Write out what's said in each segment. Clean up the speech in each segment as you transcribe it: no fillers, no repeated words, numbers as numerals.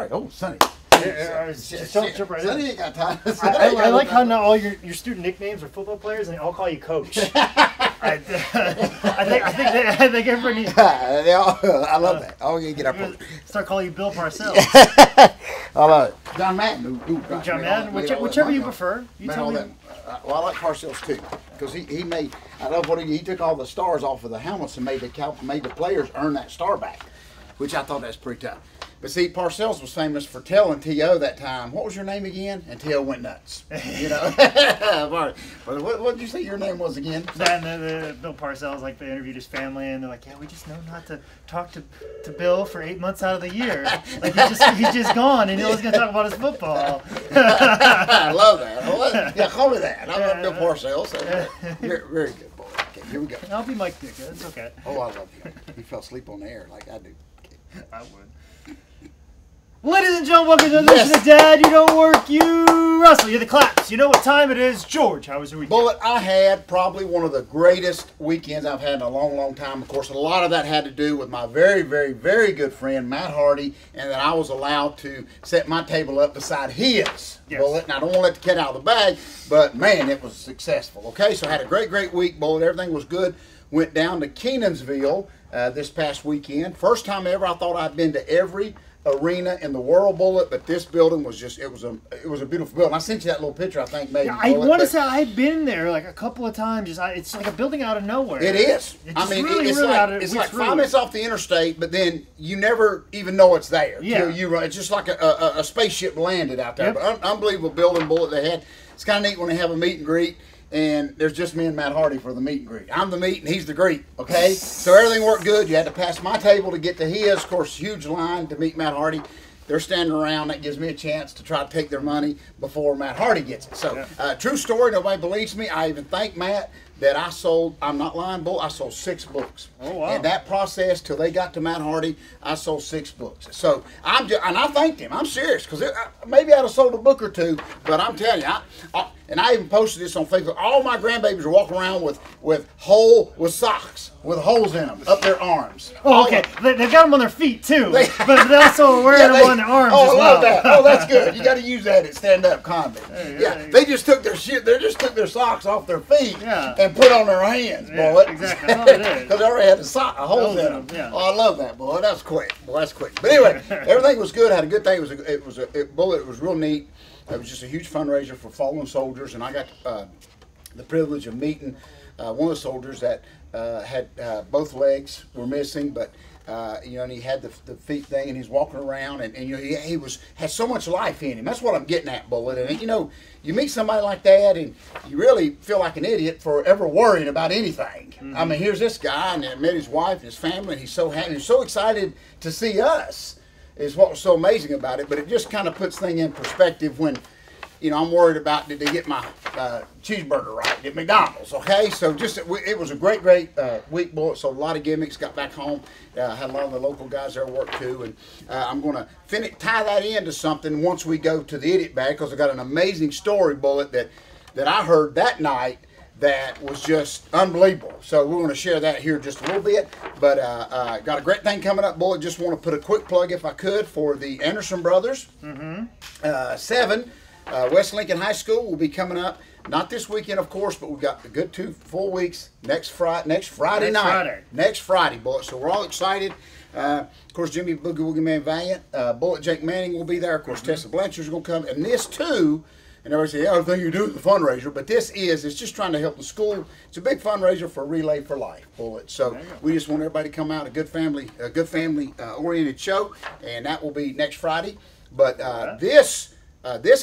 right. Oh, Sonny. Jump right Sonny in. ain't got time. I like how now all your student nicknames are football players, and they all call you Coach. I think everybody needs I love that. Oh, you get up. start calling you Bill Parcells. I love it. John Madden. John Madden, whichever you prefer. You tell me. Well, I like Parcells too because he made. I love what he took all the stars off of the helmets and made the players earn that star back, which I thought that's pretty tough. But see, Parcells was famous for telling T.O. that time, what was your name again? And T.O. went nuts. You know? What did you say your name was again? The Bill Parcells, like, they interviewed his family, and they're like, yeah, we just know not to talk to Bill for 8 months out of the year. Like, he's just gone, and he's always going to talk about his football. I love that. Yeah, call me that. I love Bill Parcells. So very good, boy. Okay, here we go. I'll be Mike Dick. It's okay. Oh, I love you. He fell asleep on the air like I do. Okay. I would. Ladies and gentlemen, welcome to the edition of Dad, You Don't Work, You Wrestle. You're the claps. You know what time it is. George, how was your weekend? Bullet, I had probably one of the greatest weekends I've had in a long, long time. Of course, a lot of that had to do with my very, very, very good friend, Matt Hardy, and that I was allowed to set my table up beside his. Yes. Bullet. And I don't want to let the cat out of the bag, but, man, it was successful. Okay, so I had a great, great week, Bullet. Everything was good. Went down to Kenansville this past weekend. First time ever. I thought I'd been to every arena in the world, Bullet, but this building was just it was a beautiful building. I sent you that little picture, I think, maybe. Yeah, I want to say I've been there like a couple of times. It's like a building out of nowhere. It is. I mean, it's like 5 minutes off the interstate, but then you never even know it's there. Yeah. Till you run. It's just like a spaceship landed out there. Yep. But unbelievable building, Bullet, they had. It's kind of neat when they have a meet and greet. And there's just me and Matt Hardy for the meet and greet. I'm the meet and he's the greet, okay? So everything worked good. You had to pass my table to get to his. Of course, huge line to meet Matt Hardy. They're standing around. That gives me a chance to try to take their money before Matt Hardy gets it. So, true story. Nobody believes me. I even thank Matt that I sold, I'm not lying, Bull, I sold 6 books. Oh, wow. And that process, till they got to Matt Hardy, I sold 6 books. So, and I thanked him. I'm serious, because maybe I'd have sold a book or two, but I'm telling you, and I even posted this on Facebook. All my grandbabies are walking around with socks with holes in them up their arms. Oh, okay. They've got them on their feet too, but they also are wearing them on their arms. Oh, as well. I love that. Oh, that's good. You got to use that at stand-up comedy. They just took their socks off their feet and put on their hands, boy. Exactly. Because they already had a hole in them. Yeah. Oh, I love that, boy. That's quick. Boy, that's quick. But anyway, everything was good. Had a good thing. It was real neat. It was just a huge fundraiser for fallen soldiers, and I got the privilege of meeting one of the soldiers that had both legs were missing, but and he had the feet thing, and he's walking around, and he had so much life in him. That's what I'm getting at, Bullet. And you meet somebody like that, and you really feel like an idiot for ever worrying about anything. Mm-hmm. I mean, here's this guy, and I met his wife and his family, and he's so happy, he's so excited to see us. Is what was so amazing about it, but it just kind of puts things in perspective when, I'm worried about did they get my cheeseburger right at McDonald's, okay? So it was a great week, Bullet. So a lot of gimmicks. Got back home, had a lot of the local guys there work too, and I'm going to tie that into something once we go to the Idiot Bag, because I got an amazing story, Bullet, that I heard that night that was just unbelievable. So we're going to share that here just a little bit. But got a great thing coming up, Bullet. Just want to put a quick plug, if I could, for the Anderson Brothers. 7, West Lincoln High School will be coming up. Not this weekend, of course, but we've got a good 2 full weeks next Friday night. Next Friday, Bullet. So we're all excited. Of course, Jimmy Boogie Woogie Man Valiant, Bullet Jake Manning will be there. Of course, Tessa Blanchard's going to come. And this, too, and everybody say, everything you do is a fundraiser, but it's just trying to help the school. It's a big fundraiser for Relay for Life, Bullet. So we just want everybody to come out, a good family oriented show, and that will be next Friday. But this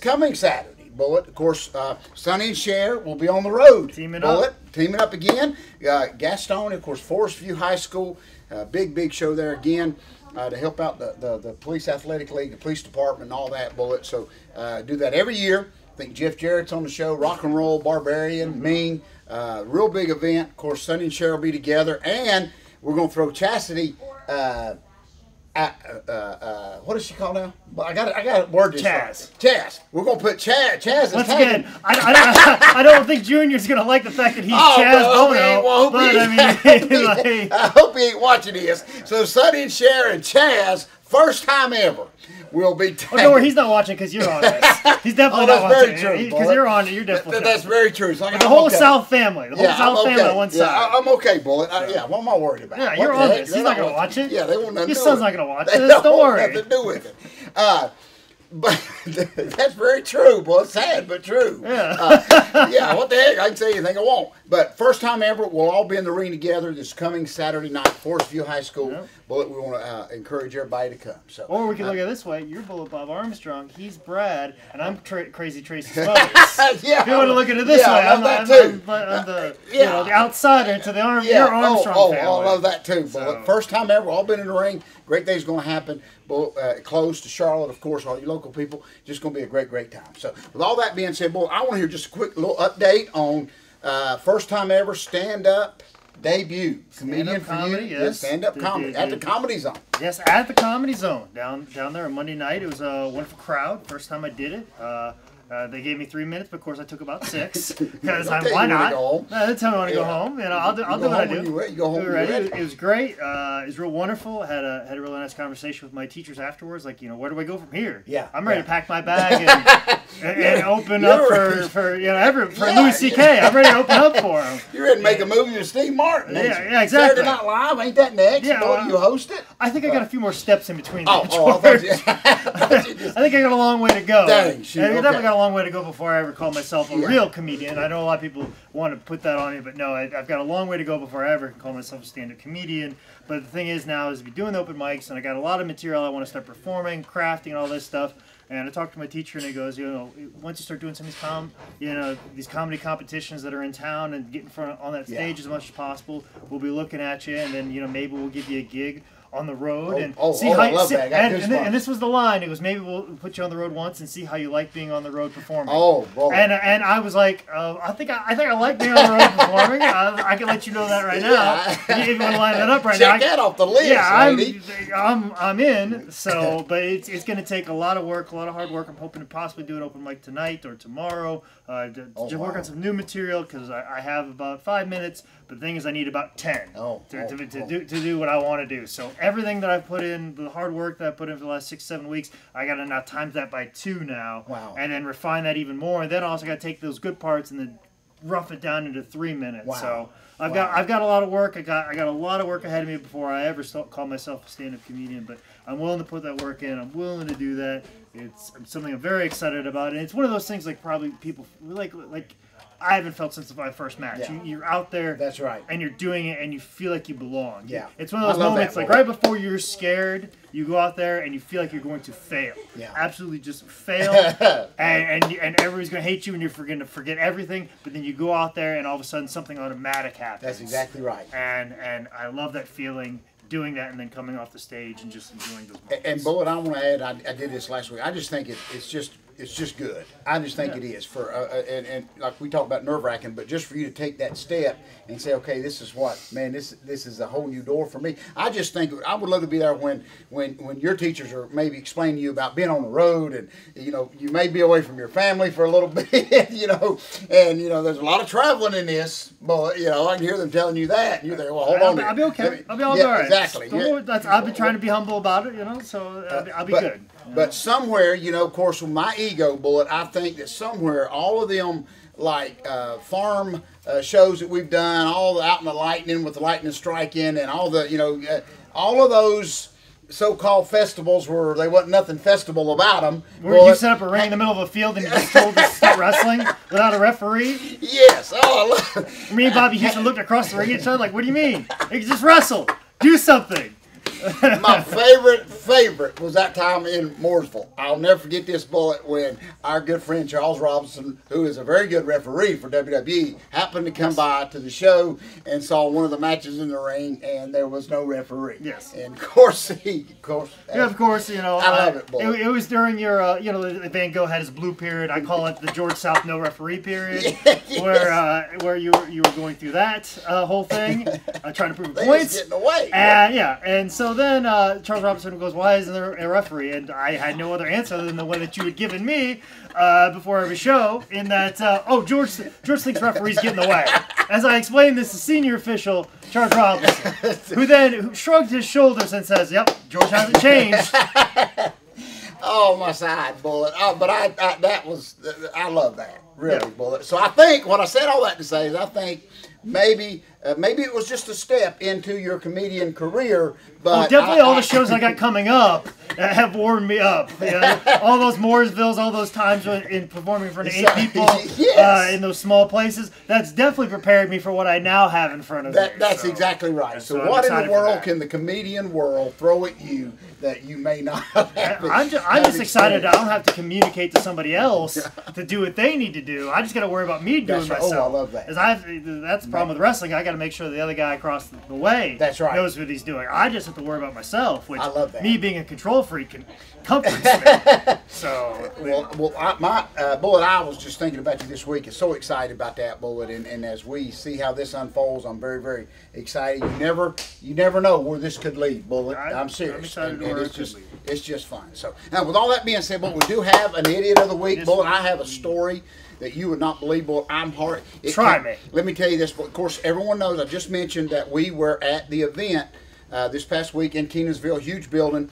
coming Saturday, Bullet, of course, Sonny and Cher will be on the road. Teaming up again. Gaston, of course, Forest View High School, big show there again. To help out the Police Athletic League, the police department, and all that, Bullet. So do that every year. I think Jeff Jarrett's on the show, Rock and Roll, Barbarian, Ming. Real big event. Of course, Sonny and Cher will be together. And we're going to throw Chastity, what does she call now? I got a word. Chaz. We're going to put Chaz. Once again, I don't think Junior's going to like the fact that he's Chaz Bono. I hope he ain't watching this. So Sonny and Cher and Chaz, first time ever, will be Oh, tagged. don't worry, he's not watching because you're on this. He's definitely not watching because you're on it. You're definitely. That's very true. So the whole South family, the whole South family on one side. Yeah, I'm okay, Bullet. Yeah, what am I worried about? Yeah, you're on this. He's not gonna watch it. Yeah, they won't. Your son's not gonna watch this. Don't worry. Nothing to do with it. But that's very true, boy. Sad, but true. Yeah. Yeah, what the heck? I can say anything I want. But first time ever, we'll all be in the ring together this coming Saturday night, Forest View High School. Yep. Bullet, we want to encourage everybody to come. So, or we can look at it this way. You're Bullet Bob Armstrong, he's Brad, and I'm Crazy Tracy Smothers. Yeah. If you want to look at it this way, I'm the the outsider to the Armstrong family. I love that too. Bullet. First time ever, all been in the ring. Great thing's going to happen. Close to Charlotte, of course, all you local people. Just going to be a great time. So, with all that being said, boy, I want to hear just a quick little update on first time ever stand-up debut. Comedian for you. Yes. Stand-up comedy at the Comedy Zone. Yes, at the Comedy Zone down there on Monday night. It was a wonderful crowd. First time I did it. They gave me 3 minutes, but of course I took about 6 because why not? They tell me I want to go home. You know, I'll do what I do. You go home. It was great. It was real wonderful. Had a really nice conversation with my teachers afterwards. Like, where do I go from here? Yeah, I'm ready to pack my bag and open up for Louis C.K. I'm ready to open up for him. You're ready to make a movie with Steve Martin. Yeah, exactly. Saturday Night Live, ain't that next? Yeah, you host it? I think I got a few more steps in between. I think I got a long way to go. Dang, shoot, I definitely got a long way to go before I ever call myself a real comedian. I know a lot of people want to put that on me, but no, I've got a long way to go before I ever call myself a stand-up comedian. But the thing is now is to be doing the open mics, and I got a lot of material I want to start performing, crafting, and all this stuff. And I talked to my teacher, and he goes, once you start doing some of these comedy competitions that are in town, and get in front on that stage as much as possible, we'll be looking at you, and then maybe we'll give you a gig on the road and this was the line. It was, maybe we'll put you on the road once and see how you like being on the road performing. And I was like, I think I like being on the road performing. I can let you know that right now. If you want to line that up right now. Check that off the list. Yeah, I'm in. So, but it's going to take a lot of work, a lot of hard work. I'm hoping to possibly do an open mic tonight or tomorrow. To work on some new material because I have about 5 minutes. But the thing is, I need about 10 to do what I want to do. So everything that I've put in, the hard work that I put in for the last 6-7 weeks, I got to now times that by 2 now. Wow. And then refine that even more. And then also got to take those good parts and then rough it down into 3 minutes. Wow. So I've got a lot of work. I got a lot of work ahead of me before I ever call myself a stand-up comedian. But I'm willing to put that work in. I'm willing to do that. It's something I'm very excited about. And it's one of those things like probably people like I haven't felt since my first match. Yeah. You're out there. That's right. And you're doing it, and you feel like you belong. Yeah. It's one of those moments, like right before you're scared, you go out there and you feel like you're going to fail. Yeah. Absolutely just fail. and everybody's going to hate you, and you're going to forget everything. But then you go out there, and all of a sudden something automatic happens. That's exactly right. And I love that feeling. Doing that and then coming off the stage and just enjoying those moments. And Bullet, I want to add, I did this last week. I just think it's just good. I just think it is for and like we talked about nerve-wracking, but just for you to take that step and say, okay, this is what, man, this is a whole new door for me. I just think I would love to be there when your teachers are maybe explaining to you about being on the road, and you may be away from your family for a little bit, and there's a lot of traveling in this, but I can hear them telling you that, and you're there. Well, hold on. I'll be okay. I'll be all right. Exactly. I've been trying to be humble about it, so I'll be good. But somewhere, of course, with my ego, Bullet, I think that somewhere all of them, like farm shows that we've done, all the out in the lightning with the lightning striking, and all the, all of those so-called festivals where they wasn't nothing festival about them. Where you set up a ring in the middle of a field and you just told us to start wrestling without a referee? Yes. Oh, I love it. Me and Bobby Houston looked across the ring at each other like, what do you mean? You just wrestle. Do something. My favorite was that time in Mooresville. I'll never forget this, Bullet, when our good friend Charles Robinson, who is a very good referee for WWE, happened to come by to the show and saw one of the matches in the ring, and there was no referee. Yes. And of course. I love it, Bullet. It was during your, Van Gogh had his blue period. I call it the George South no referee period, yes. where you were going through that whole thing, trying to prove points. Getting away. And so then Charles Robinson goes, why isn't there a referee? And I had no other answer than the one that you had given me before every show, in that, George thinks referees get in the way. As I explained this to senior official Charles Robinson, who shrugged his shoulders and says, yep, George hasn't changed. Oh, my side, Bullet. Oh, but I love that, really, Bullet. So I think what I said all that to say is I think maybe it was just a step into your comedian career. But definitely all the shows I got coming up have warmed me up. You know? All those Mooresvilles, all those times in performing in front of 8 people yes. In those small places, that's definitely prepared me for what I now have in front of me. That's exactly right. So what in the world can the comedian world throw at you that you may not have? I'm just excited I don't have to communicate to somebody else to do what they need to do. I just got to worry about me doing myself. Oh, I love that. That's the problem with wrestling. I got to make sure the other guy across the way knows what he's doing. I just have to worry about myself, which I love that. Me being a control freak can comforts me. So, Bullet, I was just thinking about you this week. I'm so excited about that, Bullet, and as we see how this unfolds, I'm very, very excited. You never know where this could lead, Bullet. I'm serious. I'm excited to where it could lead. It's just fun. So now, with all that being said, Bullet, we do have an idiot of the week, Bullet. I have a story that you would not believe, Bullet. I'm hard. Try me. Let me tell you this, but of course, everyone knows. I just mentioned that we were at the event this past week in Kenansville, huge building,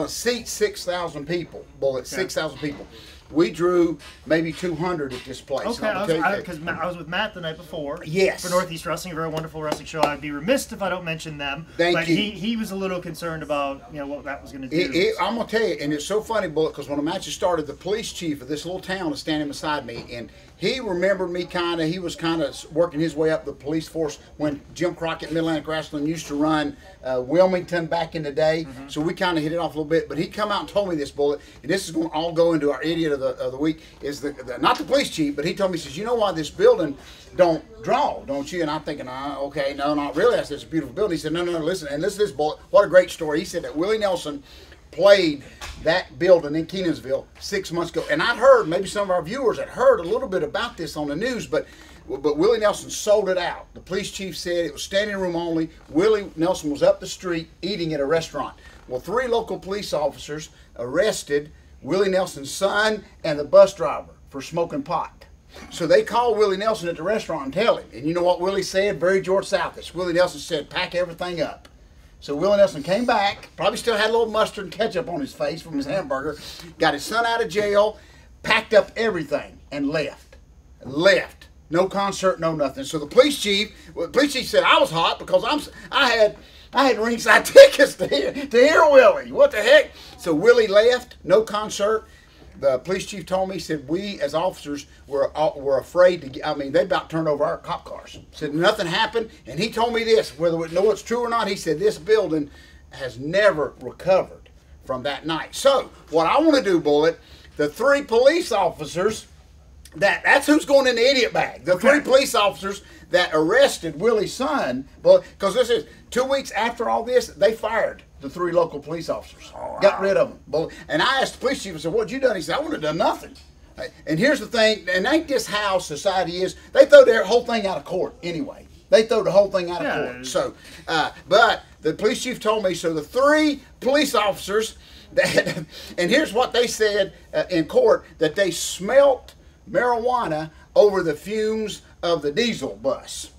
seats 6,000 people, Bullet, 6,000 people. We drew maybe 200 at this place. Okay, because I was with Matt the night before. Yes. For Northeast Wrestling, a very wonderful wrestling show. I'd be remiss if I don't mention them. Thank you. He was a little concerned about what that was going to do. I'm going to tell you, and it's so funny, Bullet, because when the matches started, the police chief of this little town was standing beside me, and he remembered me kind of. He was kind of working his way up the police force when Jim Crockett Mid-Atlantic Wrestling used to run Wilmington back in the day. Mm-hmm. So we kind of hit it off a little bit. But he come out and told me this, Bullet, and this is going to all go into our idiot of the week. Is not the police chief, but he told me, he says, you know why this building don't draw, don't you? And I'm thinking, okay, no, not really. I said, it's a beautiful building. He said, no, listen, and listen to this, Bullet. What a great story. He said that Willie Nelson played that building in Kenansville 6 months ago. And I'd heard, maybe some of our viewers had heard a little bit about this on the news, but Willie Nelson sold it out. The police chief said it was standing room only. Willie Nelson was up the street eating at a restaurant. Well, 3 local police officers arrested Willie Nelson's son and the bus driver for smoking pot. So they called Willie Nelson at the restaurant and tell him. And you know what Willie said? Very George Southish. Willie Nelson said, pack everything up. So Willie Nelson came back, probably still had a little mustard and ketchup on his face from his hamburger, got his son out of jail, packed up everything, and left. No concert, no nothing. So the police chief said I was hot because I had ringside tickets to hear Willie. What the heck? So Willie left, no concert. The police chief told me, he said, we as officers were afraid to get, they about turned over our cop cars. Said nothing happened, and he told me this, whether we know it's true or not, he said this building has never recovered from that night. So what I want to do, Bullet, the 3 police officers, that's who's going in the idiot bag. The 3 police officers that arrested Willie's son, because this is 2 weeks after all this, they fired the 3 local police officers. Oh, wow. Got rid of them. And I asked the police chief, I said, what'd you done? He said, I wouldn't have done nothing. And here's the thing, and ain't this how society is? They throw their whole thing out of court anyway. They throw the whole thing out of court. So, but the police chief told me, so the 3 police officers, and here's what they said in court, that they smelt marijuana over the fumes of the diesel bus.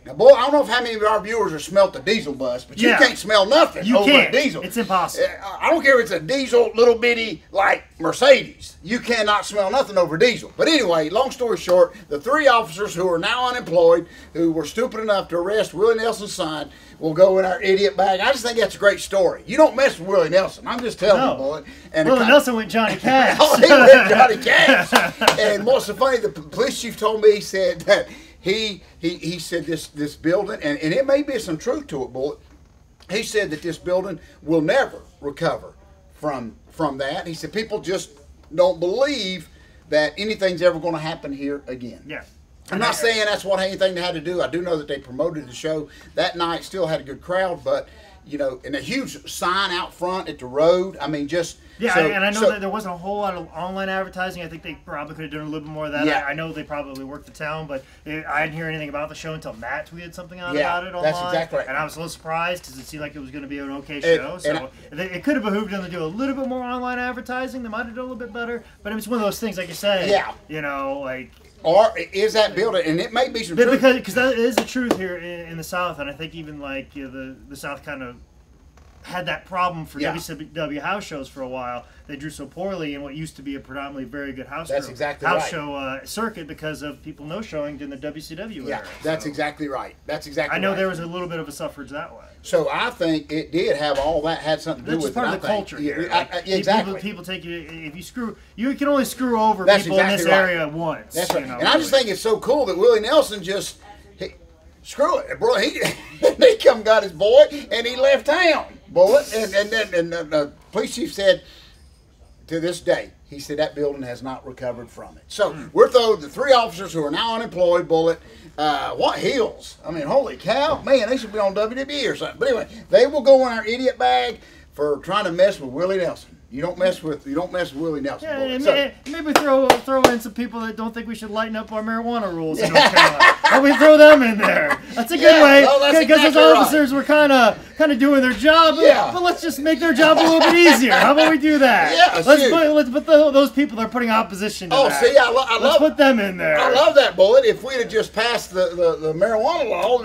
Now, boy, I don't know if how many of our viewers have smelt the diesel bus, but you can't smell nothing over a diesel. It's impossible. I don't care if it's a diesel, little bitty, like Mercedes. You cannot smell nothing over diesel. But anyway, long story short, the 3 officers who are now unemployed, who were stupid enough to arrest Willie Nelson's son, will go in our idiot bag. I just think that's a great story. You don't mess with Willie Nelson. I'm just telling you, boy. And Willie Nelson went Johnny Cash. Oh, he went Johnny Cash. And what's so funny, the police chief told me, he said that he said this building, and it may be some truth to it, Bullet. He said that this building will never recover from that. He said people just don't believe that anything's ever going to happen here again. Yeah. I'm not saying that's what anything they had to do. I do know that they promoted the show that night, still had a good crowd, but and a huge sign out front at the road. And I know that there wasn't a whole lot of online advertising. I think they probably could have done a little bit more of that. Yeah. I know they probably worked the town, but I didn't hear anything about the show until Matt tweeted something out about it online. That's exactly right. And I was a little surprised because it seemed like it was going to be an okay show. It could have behooved them to do a little bit more online advertising. They might have done a little bit better, but it's one of those things, like you say. Yeah. Or is that building, and it may be some truth. Because that is the truth here in the South, and I think even the South kind of had that problem for Yeah. WCW house shows for a while. They drew so poorly in what used to be a predominantly very good house show circuit because of people no-showing in the WCW Yeah, era. that's exactly right. That's exactly I know right. there was a little bit of a suffrage that way. So I think it did have all that had something to do That's with part it. of the culture here. Exactly. People take you, if you screw, you can only screw over That's people in exactly this right. area once. That's right. You know, And I just think it's so cool that Willie Nelson just, screw it, bro. He come got his boy and he left town, Bullet. And the police chief said, to this day, he said that building has not recovered from it. So we're throwing the 3 officers who are now unemployed, Bullet. What heels? I mean, holy cow, man, they should be on WWE or something. But anyway, they will go in our idiot bag for trying to mess with Willie Nelson. You don't mess with Willie Nelson. Yeah, Bullet. and maybe throw in some people that don't think we should lighten up our marijuana rules in North Carolina. Why we throw them in there? That's a good way because those officers were kind of doing their job. Yeah. But let's just make their job a little bit easier. How about we do that? Yeah, let's put those people that are putting opposition to that. See, let's put them in there. I love that, Bullet. If we'd have just passed the marijuana law,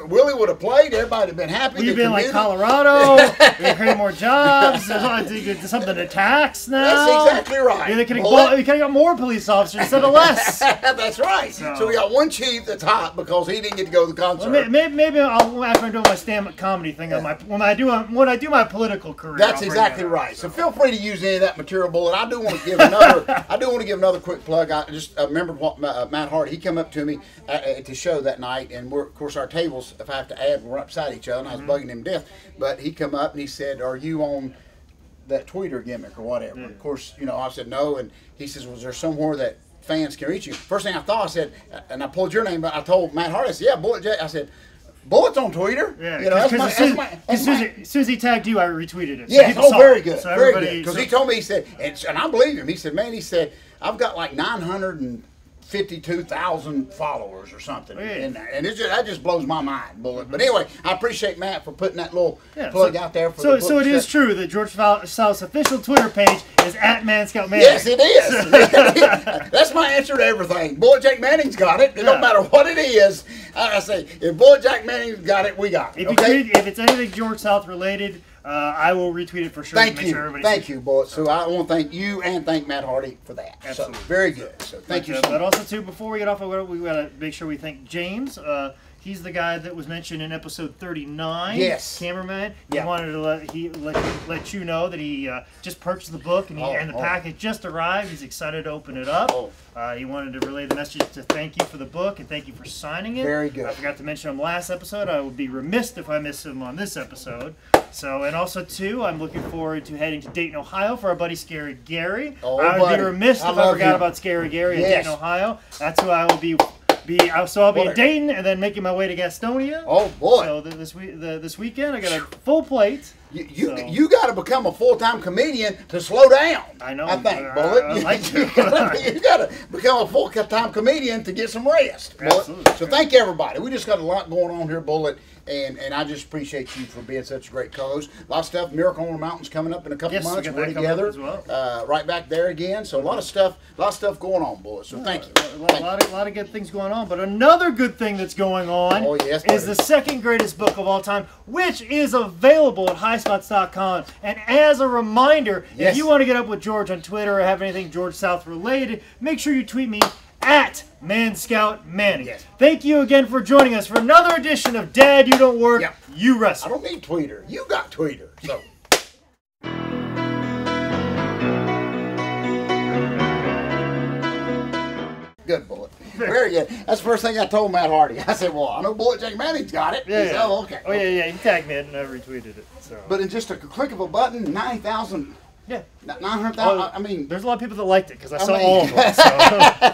Willie would have played. Everybody would have been happy. We've been like Colorado. We create more jobs. There's something to tax now. That's exactly right. Yeah, they could have got more police officers instead of less. That's right. So we got one chief that's hot because he didn't get to go to the concert. Well, maybe after I'm doing my stand-up comedy thing, when I do my political career. That's exactly right. So feel free to use any of that material, Bullet. I do want to give another quick plug. I just remembered what Matt Hardy. He came up to me at the show that night, and of course our tables, if I have to add, we're upside each other, and I was bugging him to death. But he come up and he said, "Are you on that Twitter gimmick or whatever?" Of course, I said no, and he says, "Was there somewhere that fans can reach you?" First thing I thought, I said, and I pulled your name, but I told Matt Hardy, I said, "Yeah, Bullet J." I said, "Bullet's on Twitter." Yeah, as soon as he tagged you, I retweeted it. Yes, very good, so very good. Because he told me, he said, and I believe him. He said, "Man," he said, "I've got like 952,000 followers or something," and that just blows my mind, Bullet. But anyway, I appreciate Matt for putting that little plug out there. So it is true that George South's official Twitter page is @ManScoutManning. Yes, it is. That's my answer to everything. Bullet Jack Manning's got it. It don't matter what it is. I say, if Bullet Jack Manning's got it, we got it. If it's anything George South related, I will retweet it for sure. Thank you, Bullet. So I want to thank you and thank Matt Hardy for that. Absolutely. So very good. So thank you so much. But also too, before we get off, we got to make sure we thank James. He's the guy that was mentioned in episode 39. Yes. Cameraman. Yeah. He wanted to let you know that he just purchased the book and the package just arrived. He's excited to open it up. He wanted to relay the message to thank you for the book and thank you for signing it. Very good. I forgot to mention him last episode. I would be remiss if I missed him on this episode. So, and also too, I'm looking forward to heading to Dayton, Ohio for our buddy Scary Gary. I would be remiss if I forgot about Scary Gary in Dayton, Ohio. That's who I will be. So I'll be in Dayton and then making my way to Gastonia. Oh boy! So this weekend I got a full plate. You got to become a full-time comedian to slow down. I know. I think, Bullet. I like to. You got to become a full-time comedian to get some rest, Bullet. Absolutely. So thank you, everybody. We just got a lot going on here, Bullet, and I just appreciate you for being such a great co-host. A lot of stuff. Miracle on the Mountain's coming up in a couple months. We're together, as well. right back there again. So a lot of stuff going on, Bullet. So thank you. A lot of good things going on. But another good thing that's going on is the second greatest book of all time, which is available at highspots.com. And as a reminder, if you want to get up with George on Twitter or have anything George South related, make sure you tweet me @ManScoutManning. Thank you again for joining us for another edition of Dad, You Don't Work, You Wrestle. I don't need Tweeter. You got Tweeter. So. Good, Bullet. Very good. That's the first thing I told Matt Hardy. I said, "Well, I know Bullet Jack Manning's got it." Yeah. He said, "Oh, okay." Oh yeah. He tagged me and I retweeted it. So. But in just a click of a button, 90,000. Yeah. 900,000. I mean, there's a lot of people that liked it because I saw all of them. So.